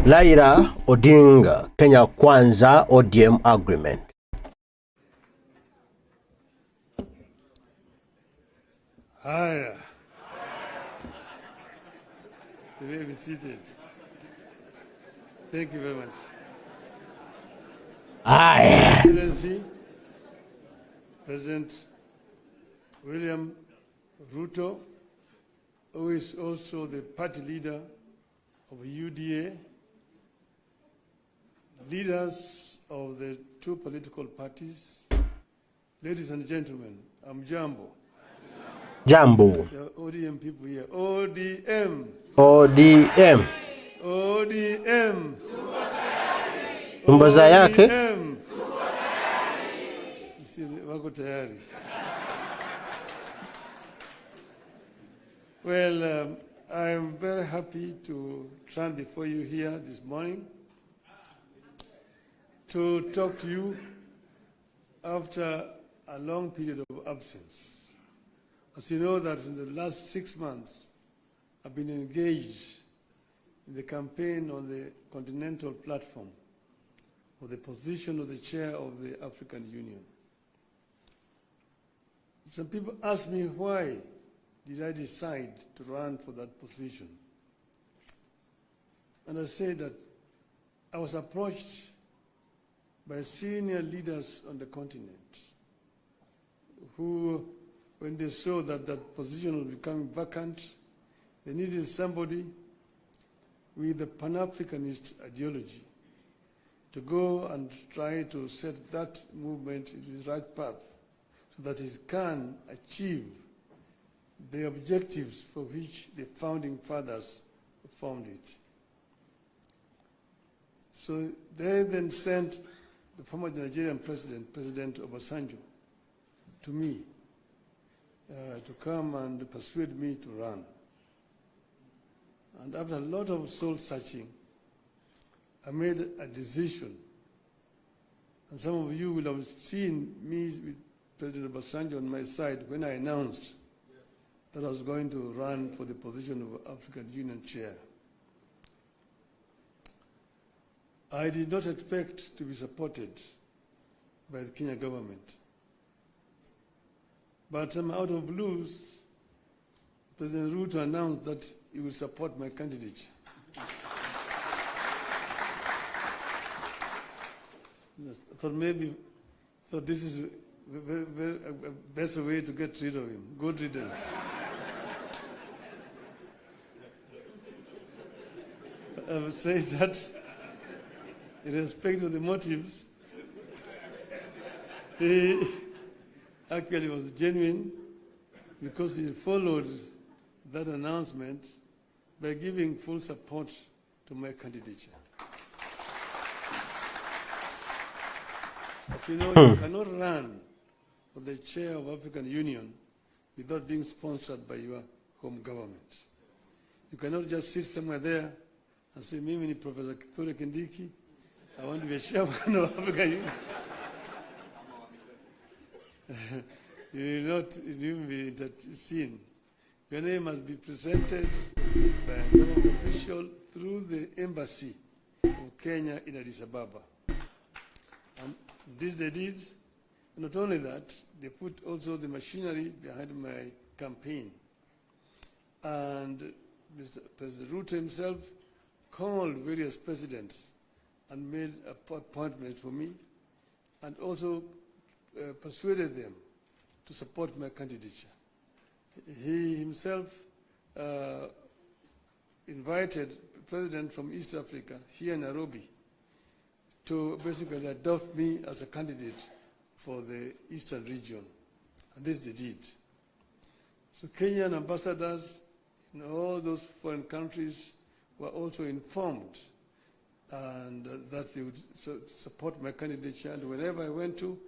Raila Odinga, Kenya Kwanza ODM agreement. Haya. You may be seated. Thank you very much. Haya. Excellency, President William Ruto, who is also the party leader of UDA, leaders of the two political parties, ladies and gentlemen, I'm Jambo. Jambo. The ODM people here. ODM. ODM. ODM. Tumbaza yake. ODM. Wako tayari. Well, I'm very happy to stand before you here this morning to talk to you after a long period of absence. As you know that in the last 6 months, I've been engaged in the campaign on the continental platform for the position of the chair of the African Union. Some people ask me why did I decide to run for that position. And I say that I was approached by senior leaders on the continent who, when they saw that that position was becoming vacant, they needed somebody with a Pan-Africanist ideology to go and try to set that movement into the right path so that it can achieve the objectives for which the founding fathers formed it. So they then sent the former Nigerian president, President Obasanjo, to me to come and persuade me to run. And after a lot of soul searching, I made a decision. And some of you will have seen me with President Obasanjo on my side when I announced that I was going to run for the position of African Union chair. I did not expect to be supported by the Kenya government. But out of blues, President Ruto announced that he will support my candidature. I thought this is a better way to get rid of him. Good riddance. I would say that in respect of the motives, he actually was genuine because he followed that announcement by giving full support to my candidature. As you know, you cannot run for the chair of African Union without being sponsored by your home government. You cannot just sit somewhere there and say, Mimi ni Professor Kithure Kindiki, I want to be a chairman of African Union. You will not even be seen. Your name must be presented by a government official through the embassy of Kenya in Addis Ababa. And this they did. And not only that, they put also the machinery behind my campaign. And Mr. President Ruto himself called various presidents and made appointments for me and also persuaded them to support my candidature. He himself invited the president from East Africa here in Nairobi to basically adopt me as a candidate for the Eastern region. And this they did. So Kenyan ambassadors in all those foreign countries were also informed and that they would support my candidature. And whenever I went to,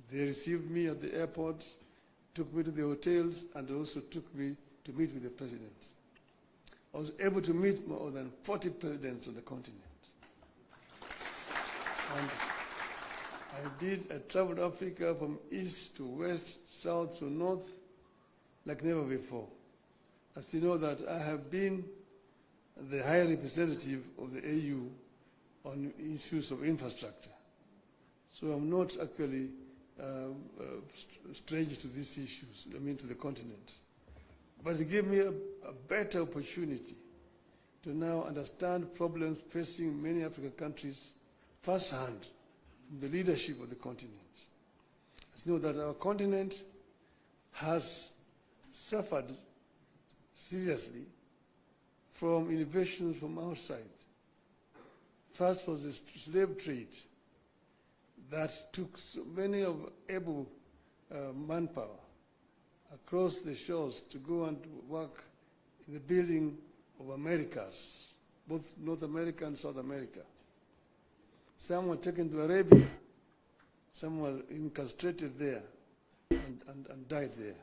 they received me at the airport, took me to the hotels, and also took me to meet with the president. I was able to meet more than 40 presidents on the continent. And I traveled Africa from east to west, south to north, like never before. As you know that I have been the High Representative of the AU on issues of infrastructure. So I'm not actually strange to these issues, I mean to the continent. But it gave me a better opportunity to now understand problems facing many African countries firsthand from the leadership of the continent. Let's know that our continent has suffered seriously from innovations from outside. First was the slave trade that took so many of able manpower across the shores to go and work in the building of Americas, both North America and South America. Some were taken to Arabia, some were incarcerated there and died there.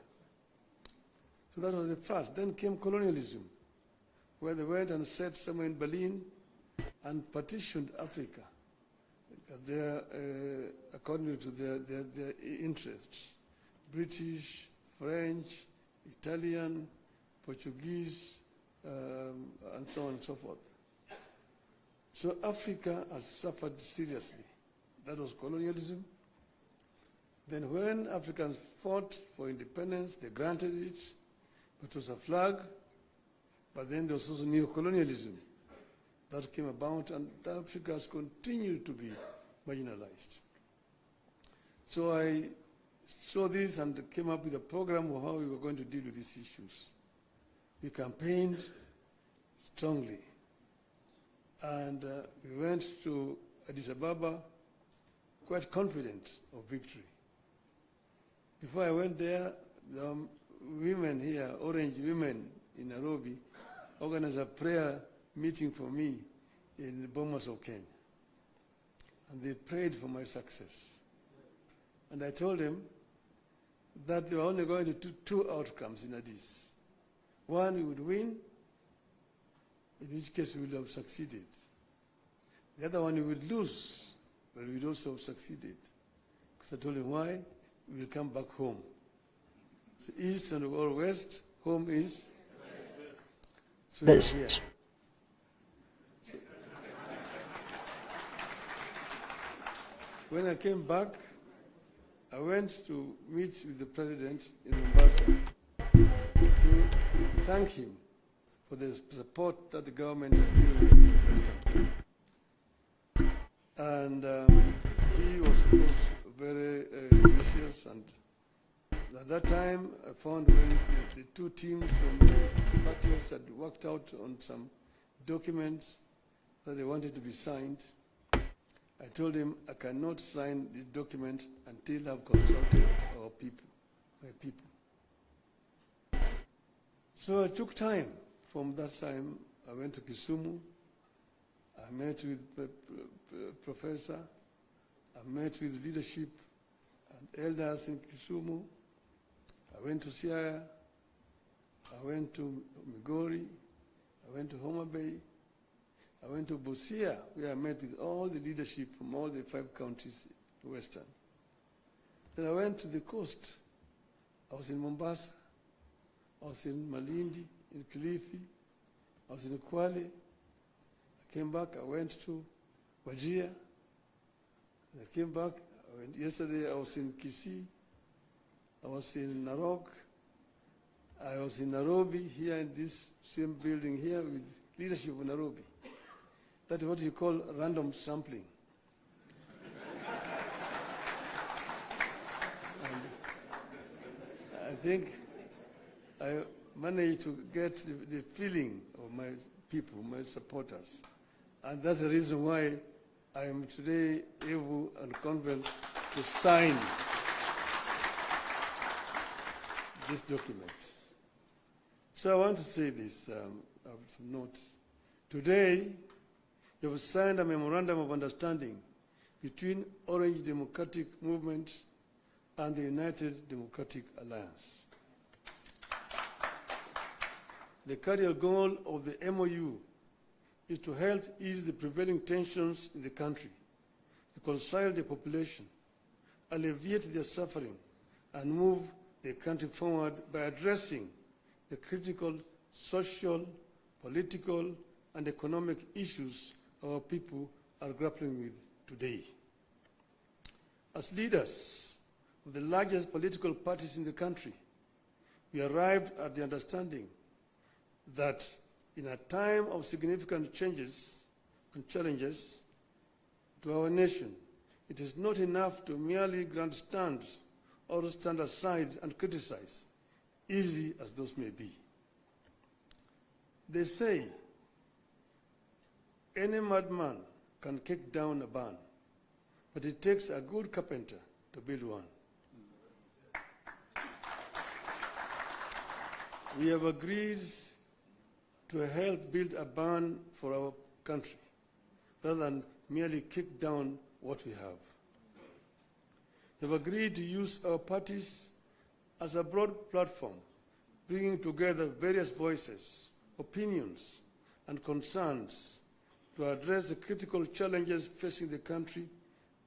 So that was the first. Then came colonialism, where they went and set somewhere in Berlin and partitioned Africa according to their interests. British, French, Italian, Portuguese, and so on and so forth. So Africa has suffered seriously. That was colonialism. Then when Africans fought for independence, they granted it, but it was a flag. But then there was also neo-colonialism that came about, and Africa has continued to be marginalized. So I saw this and came up with a program of how we were going to deal with these issues. We campaigned strongly, and we went to Addis Ababa quite confident of victory. Before I went there, the women here, Orange women in Nairobi, organized a prayer meeting for me in Bomas of Kenya. And they prayed for my success. And I told them that they were only going to do two outcomes in Addis. One, we would win, in which case we would have succeeded. The other one, we would lose, but we would also have succeeded. Because I told them why, we will come back home. So east and or west, home is? So Best. When I came back, I went to meet with the president in Mombasa to thank him for the support that the government has given. And he was, of course, very gracious. And at that time, I found when the two teams from the parties had worked out on some documents that they wanted to be signed. I told him I cannot sign this document until I've consulted our people, my people. So I took time. From that time, I went to Kisumu. I met with Professor. I met with leadership and elders in Kisumu. I went to Siaya. I went to Migori. I went to Homa Bay. I went to Busia, where I met with all the leadership from all the 5 counties in Western. Then I went to the coast. I was in Mombasa. I was in Malindi, in Kilifi. I was in Kwale. I came back. I went to Wajir. I came back. Yesterday I was in Kisii. I was in Narok. I was in Nairobi, here in this same building here with leadership of Nairobi. That's what you call random sampling. And I think I managed to get the feeling of my people, my supporters. And that's the reason why I am today able and confident to sign this document. So I want to say this, I have to note. Today, you have signed a memorandum of understanding between Orange Democratic Movement and the United Democratic Alliance. The cardinal goal of the MOU is to help ease the prevailing tensions in the country, reconcile the population, alleviate their suffering, and move the country forward by addressing the critical social, political, and economic issues our people are grappling with today. As leaders of the largest political parties in the country, we arrived at the understanding that in a time of significant changes and challenges to our nation, it is not enough to merely grandstand or stand aside and criticize, easy as those may be. They say any madman can kick down a barn, but it takes a good carpenter to build one. We have agreed to help build a barn for our country, rather than merely kick down what we have. We have agreed to use our parties as a broad platform, bringing together various voices, opinions, and concerns to address the critical challenges facing the country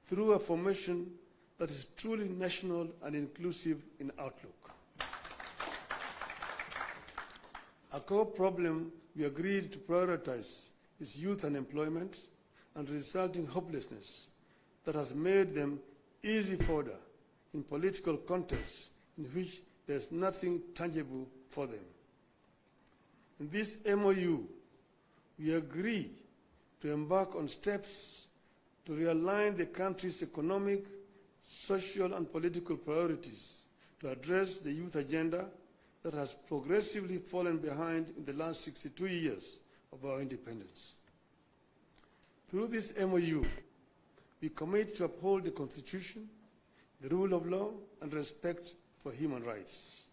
through a formation that is truly national and inclusive in outlook. A core problem we agreed to prioritize is youth unemployment and resulting hopelessness that has made them easy fodder in political contests in which there is nothing tangible for them. In this MOU, we agree to embark on steps to realign the country's economic, social, and political priorities to address the youth agenda that has progressively fallen behind in the last 62 years of our independence. Through this MOU, we commit to uphold the Constitution, the rule of law, and respect for human rights.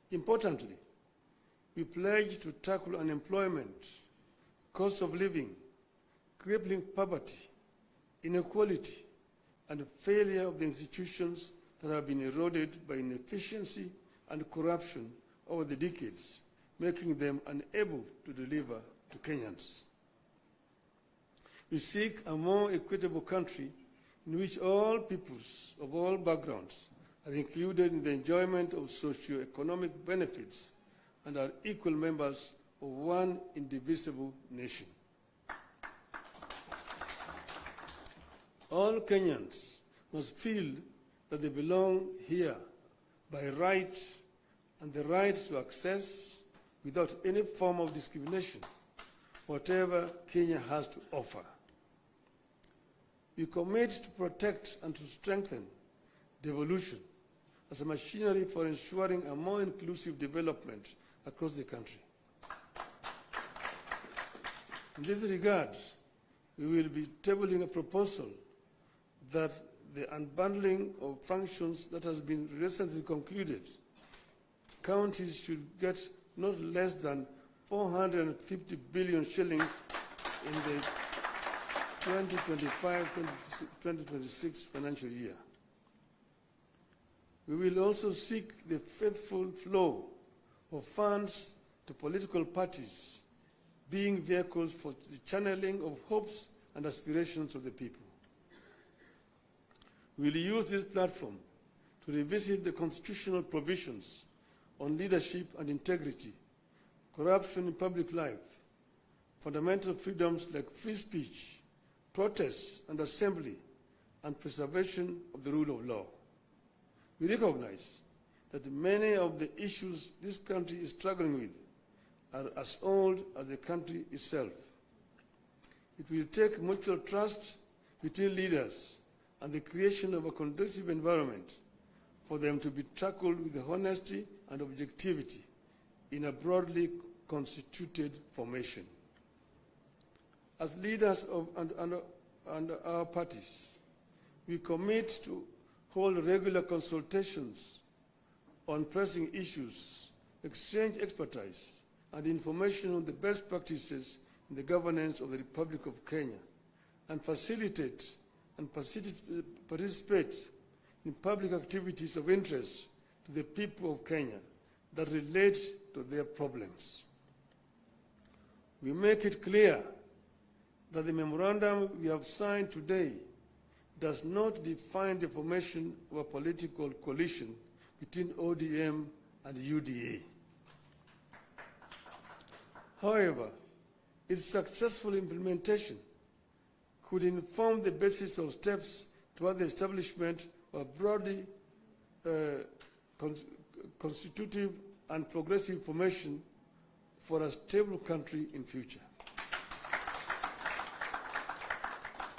Importantly, we pledge to tackle unemployment, cost of living, crippling poverty, inequality, and failure of the institutions that have been eroded by inefficiency and corruption over the decades, making them unable to deliver to Kenyans. We seek a more equitable country in which all peoples of all backgrounds are included in the enjoyment of socio-economic benefits and are equal members of one indivisible nation. All Kenyans must feel that they belong here by right, and the right to access, without any form of discrimination, whatever Kenya has to offer. We commit to protect and to strengthen devolution as a machinery for ensuring a more inclusive development across the country. In this regard, we will be tabling a proposal that the unbundling of functions that has been recently concluded, counties should get not less than 450 billion shillings in the 2025-2026 financial year. We will also seek the faithful flow of funds to political parties, being vehicles for the channeling of hopes and aspirations of the people. We will use this platform to revisit the constitutional provisions on leadership and integrity, corruption in public life, fundamental freedoms like free speech, protest and assembly, and preservation of the rule of law. We recognize that many of the issues this country is struggling with are as old as the country itself. It will take mutual trust between leaders and the creation of a conducive environment for them to be tackled with honesty and objectivity in a broadly constituted formation. As leaders of and our parties, we commit to hold regular consultations on pressing issues, exchange expertise and information on the best practices in the governance of the Republic of Kenya, and facilitate and participate in public activities of interest to the people of Kenya that relate to their problems. We make it clear that the memorandum we have signed today does not define the formation of a political coalition between ODM and UDA. However, its successful implementation could inform the basis of steps toward the establishment of a broadly constitutive and progressive formation for a stable country in future.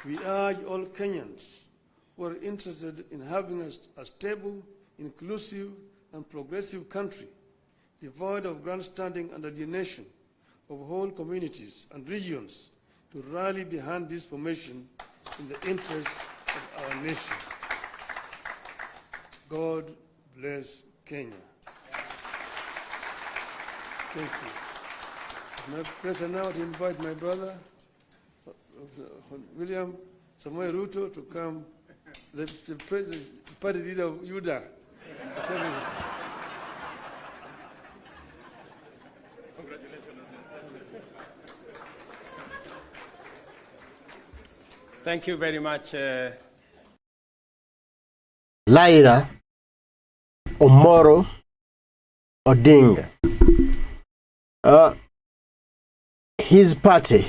We urge all Kenyans who are interested in having a stable, inclusive, and progressive country, devoid of grandstanding and alienation of whole communities and regions, to rally behind this formation in the interest of our nation. God bless Kenya. Thank you. My pleasure now to invite my brother, William Samoei Ruto, to come, the party leader of UDA. Thank you very much. Raila Odinga'S. His party,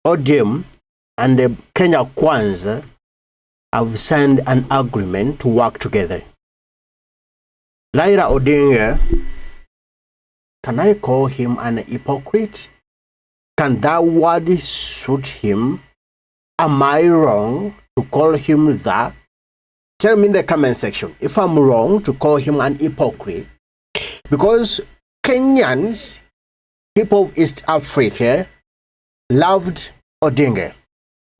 ODM, and the Kenya Kwanza have signed an agreement to work together. Raila Odinga, can I call him an hypocrite? Can that word suit him? Am I wrong to call him that? Tell me in the comment section if I'm wrong to call him an hypocrite. Because Kenyans, people of East Africa, loved Odinga,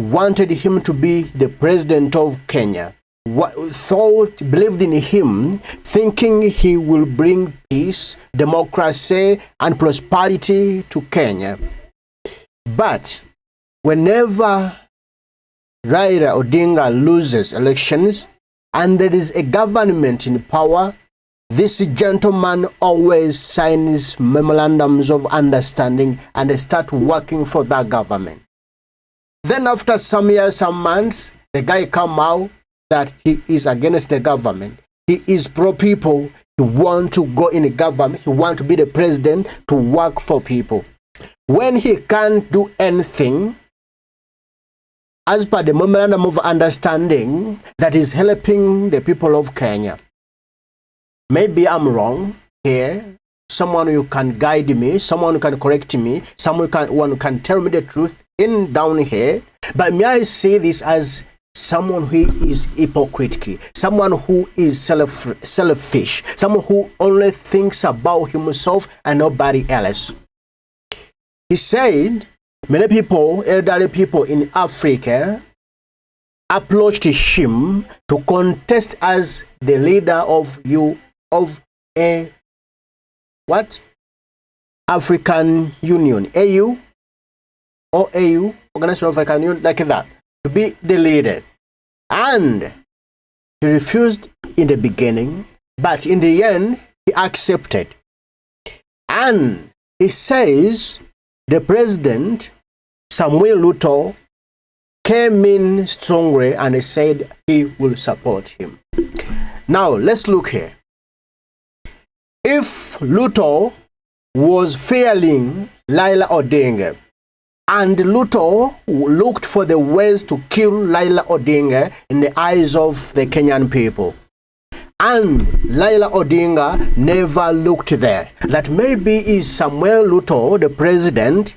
wanted him to be the president of Kenya, believed in him, thinking he will bring peace, democracy, and prosperity to Kenya. But whenever Raila Odinga loses elections and there is a government in power, this gentleman always signs memorandums of understanding and start working for that government. Then after some years, some months, the guy come out that he is against the government. He is pro-people. He want to go in the government. He want to be the president to work for people. When he can't do anything, as per the memorandum of understanding that is helping the people of Kenya. Maybe I'm wrong here. Someone who can guide me, someone who can correct me, someone who can tell me the truth in down here. But may I say this as someone who is hypocritical, someone who is selfish, someone who only thinks about himself and nobody else. He said, many people, elderly people in Africa, approached him to contest as the leader of a what? African Union, AU, or AU, Organization of African Union, like that, to be the leader. And he refused in the beginning, but in the end, he accepted. And he says, the president, Samuel Ruto, came in strongly and he said he will support him. Now, let's look here. If Ruto was failing Raila Odinga, and Ruto looked for the ways to kill Raila Odinga in the eyes of the Kenyan people, and Raila Odinga never looked there, that maybe is Samuel Ruto, the president,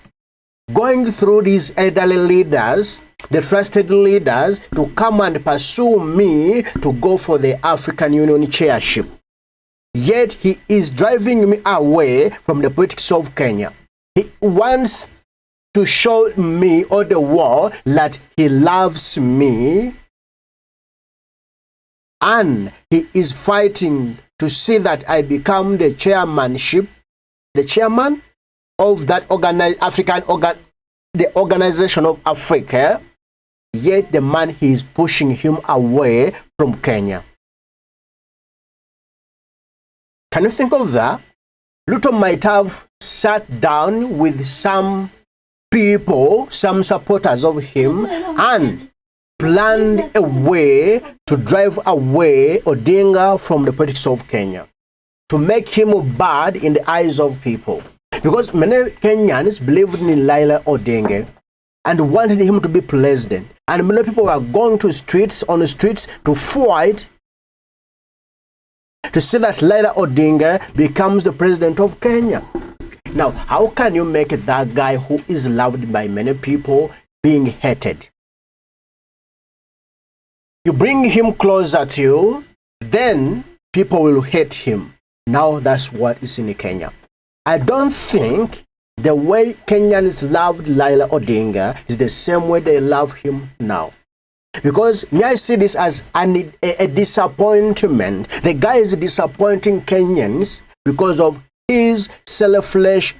going through these elderly leaders, the trusted leaders, to come and pursue me to go for the African Union chairship. Yet he is driving me away from the politics of Kenya. He wants to show me all the world that he loves me, and he is fighting to see that I become the chairman of that the Organization of Africa. Yet the man, he is pushing him away from Kenya. Can you think of that? Ruto might have sat down with some people, some supporters of him, and planned a way to drive away Odinga from the politics of Kenya, to make him bad in the eyes of people. Because many Kenyans believed in Raila Odinga, and wanted him to be president. And many people were going to on the streets to fight to see that Raila Odinga becomes the president of Kenya. Now, how can you make that guy who is loved by many people being hated? You bring him closer to you, then people will hate him. Now that's what is in Kenya. I don't think the way Kenyans loved Raila Odinga is the same way they love him now. Because may I see this as a disappointment. The guy is disappointing Kenyans because of his selfless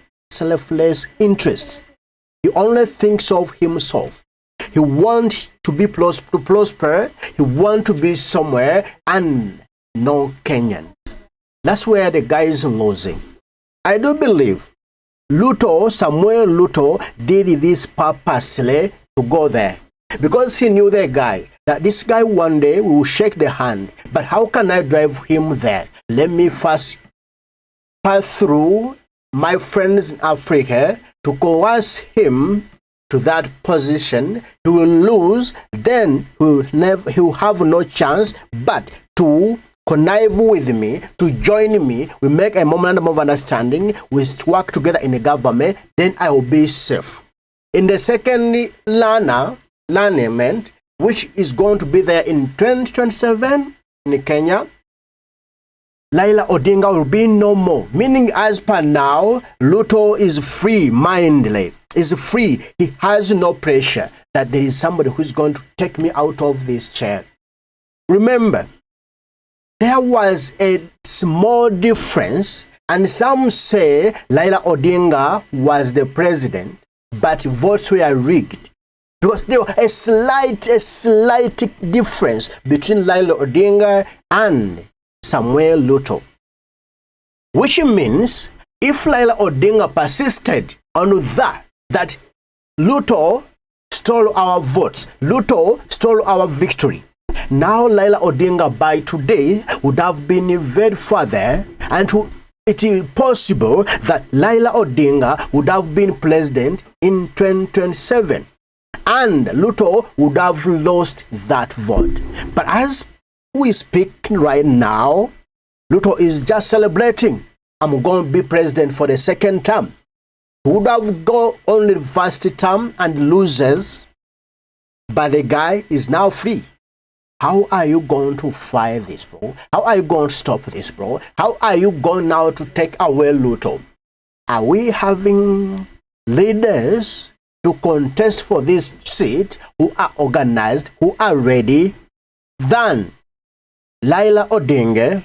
interests. He only thinks of himself. He wants to be to prosper. He wants to be somewhere and no Kenyans. That's where the guy is losing. I do believe Samuel Ruto did this purposely to go there. Because he knew the guy, that this guy one day will shake the hand. But how can I drive him there? Let me first pass through my friends in Africa to coerce him to that position. He will lose, then he will have no chance but to connive with me, to join me. We make a memorandum of understanding, we work together in the government, then I will be safe. In the second alignment, which is going to be there in 2027 in Kenya, Raila Odinga will be no more. Meaning, as per now, Ruto is free-minded, is free. He has no pressure that there is somebody who is going to take me out of this chair. Remember, there was a small difference, and some say Raila Odinga was the president, but votes were rigged. Because there was a slight difference between Raila Odinga and Samuel Ruto. Which means, if Raila Odinga persisted on that Ruto stole our votes, Ruto stole our victory, now Raila Odinga by today would have been very further, and it is possible that Raila Odinga would have been president in 2027. And Ruto would have lost that vote. But as we speak right now, Ruto is just celebrating. I'm going to be president for the second term. He would have got only the first term and loses, but the guy is now free. How are you going to fight this, bro? How are you going to stop this, bro? How are you going now to take away Ruto? Are we having leaders to contest for this seat who are organized, who are ready, than Raila Odinga?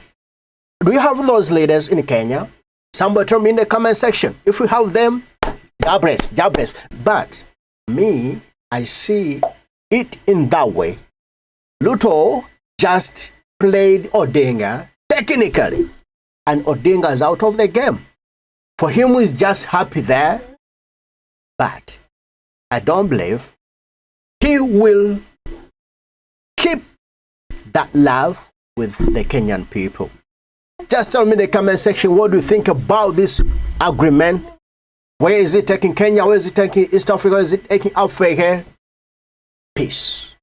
Do you have those leaders in Kenya? Somebody tell me in the comment section. If we have them, God bless. But me, I see it in that way. Ruto just played Odinga technically, and Odinga is out of the game. For him, he's just happy there, but I don't believe he will keep that love with the Kenyan people. Just tell me in the comment section, what do you think about this agreement? Where is it taking Kenya? Where is it taking East Africa? Is it taking Africa? Peace.